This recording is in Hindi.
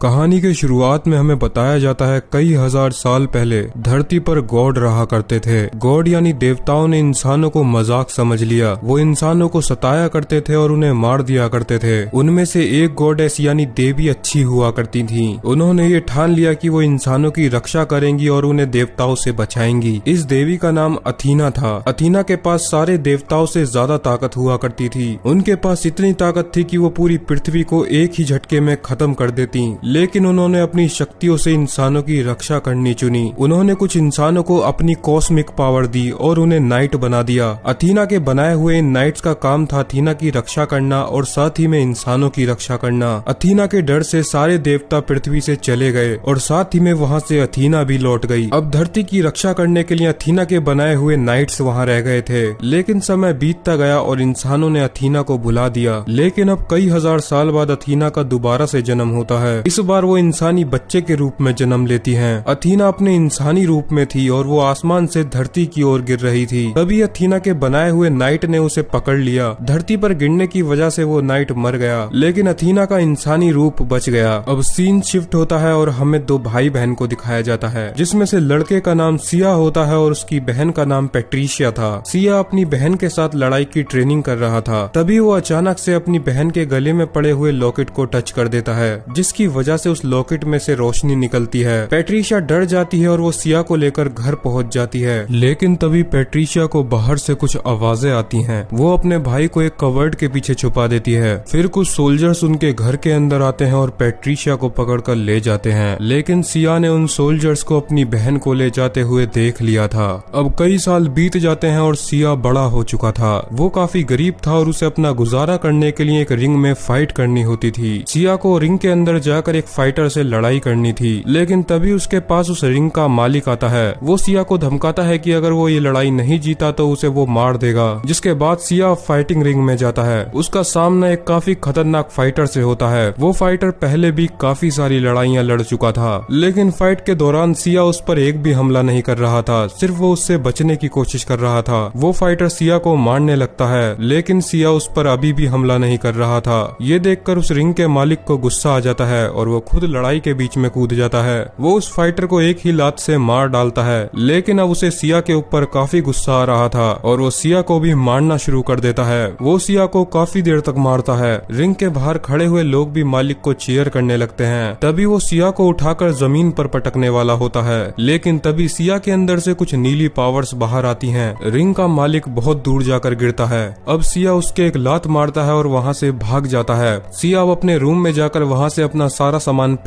कहानी के शुरुआत में हमें बताया जाता है कई हजार साल पहले धरती पर गॉड रहा करते थे। गॉड यानी देवताओं ने इंसानों को मजाक समझ लिया। वो इंसानों को सताया करते थे और उन्हें मार दिया करते थे। उनमें से एक गॉडेस यानी देवी अच्छी हुआ करती थी। उन्होंने ये ठान लिया कि वो इंसानों की रक्षा करेंगी और उन्हें देवताओं से बचाएंगी। इस देवी का नाम अथीना था। अथीना के पास सारे देवताओं से ज्यादा ताकत हुआ करती थी। उनके पास इतनी ताकत थी कि वो पूरी पृथ्वी को एक ही झटके में खत्म कर देती। लेकिन उन्होंने अपनी शक्तियों से इंसानों की रक्षा करनी चुनी। उन्होंने कुछ इंसानों को अपनी कॉस्मिक पावर दी और उन्हें नाइट बना दिया। अथीना के बनाए हुए इन नाइट्स का काम था अथीना की रक्षा करना और साथ ही में इंसानों की रक्षा करना। अथीना के डर से सारे देवता पृथ्वी से चले गए और साथ ही में वहाँ से अथीना भी लौट गई। अब धरती की रक्षा करने के लिए अथीना के बनाए हुए नाइट्स वहाँ रह गए थे। लेकिन समय बीतता गया और इंसानों ने अथीना को भुला दिया। लेकिन अब कई हजार साल बाद अथीना का दोबारा से जन्म होता है। इस बार वो इंसानी बच्चे के रूप में जन्म लेती हैं। अथीना अपने इंसानी रूप में थी और वो आसमान से धरती की ओर गिर रही थी। तभी अथीना के बनाए हुए नाइट ने उसे पकड़ लिया। धरती पर गिरने की वजह से वो नाइट मर गया, लेकिन अथीना का इंसानी रूप बच गया। अब सीन शिफ्ट होता है और हमें दो भाई बहन को दिखाया जाता है, जिसमें से लड़के का नाम सिया होता है और उसकी बहन का नाम पैट्रिशिया था। सिया अपनी बहन के साथ लड़ाई की ट्रेनिंग कर रहा था। तभी वो अचानक से अपनी बहन के गले में पड़े हुए लॉकेट को टच कर देता है, जिसकी वजह से उस लॉकेट में से रोशनी निकलती है। पैट्रिशिया डर जाती है और वो सिया को लेकर घर पहुंच जाती है। लेकिन तभी पैट्रिशिया को बाहर से कुछ आवाजें आती हैं। वो अपने भाई को एक कवर्ड के पीछे छुपा देती है। फिर कुछ सोल्जर्स उनके घर के अंदर आते हैं और पैट्रिशिया को पकड़कर ले जाते हैं। लेकिन सिया ने उन सोल्जर्स को अपनी बहन को ले जाते हुए देख लिया था। अब कई साल बीत जाते हैं और सिया बड़ा हो चुका था। वो काफी गरीब था और उसे अपना गुजारा करने के लिए एक रिंग में फाइट करनी होती थी। सिया को रिंग के अंदर जाकर एक फाइटर से लड़ाई करनी थी। लेकिन तभी उसके पास उस रिंग का मालिक आता है। वो सिया को धमकाता है कि अगर वो ये लड़ाई नहीं जीता तो उसे वो मार देगा। जिसके बाद सिया फाइटिंग रिंग में जाता है। उसका सामना एक काफी खतरनाक फाइटर से होता है। वो फाइटर पहले भी काफी सारी लड़ाइयां लड़ चुका था, लेकिन फाइट के दौरान सिया उस पर एक भी हमला नहीं कर रहा था। सिर्फ वो उससे बचने की कोशिश कर रहा था। वो फाइटर सिया को मारने लगता है, लेकिन सिया उस पर अभी भी हमला नहीं कर रहा था। ये देखकर उस रिंग के मालिक को गुस्सा आ जाता है और वो खुद लड़ाई के बीच में कूद जाता है। वो उस फाइटर को एक ही लात से मार डालता है। लेकिन अब उसे सिया के ऊपर काफी गुस्सा आ रहा था और वो सिया को भी मारना शुरू कर देता है। वो सिया को काफी देर तक मारता है। रिंग के बाहर खड़े हुए लोग भी मालिक को चीयर करने लगते हैं। तभी वो सिया को उठाकर जमीन पर पटकने वाला होता है। लेकिन तभी सिया के अंदर से कुछ नीली पावर्स बाहर आती हैं। रिंग का मालिक बहुत दूर जाकर गिरता है। अब सिया उसके एक लात मारता है और वहाँ से भाग जाता है। सिया अब अपने रूम में जाकर वहाँ से अपना सारा सामान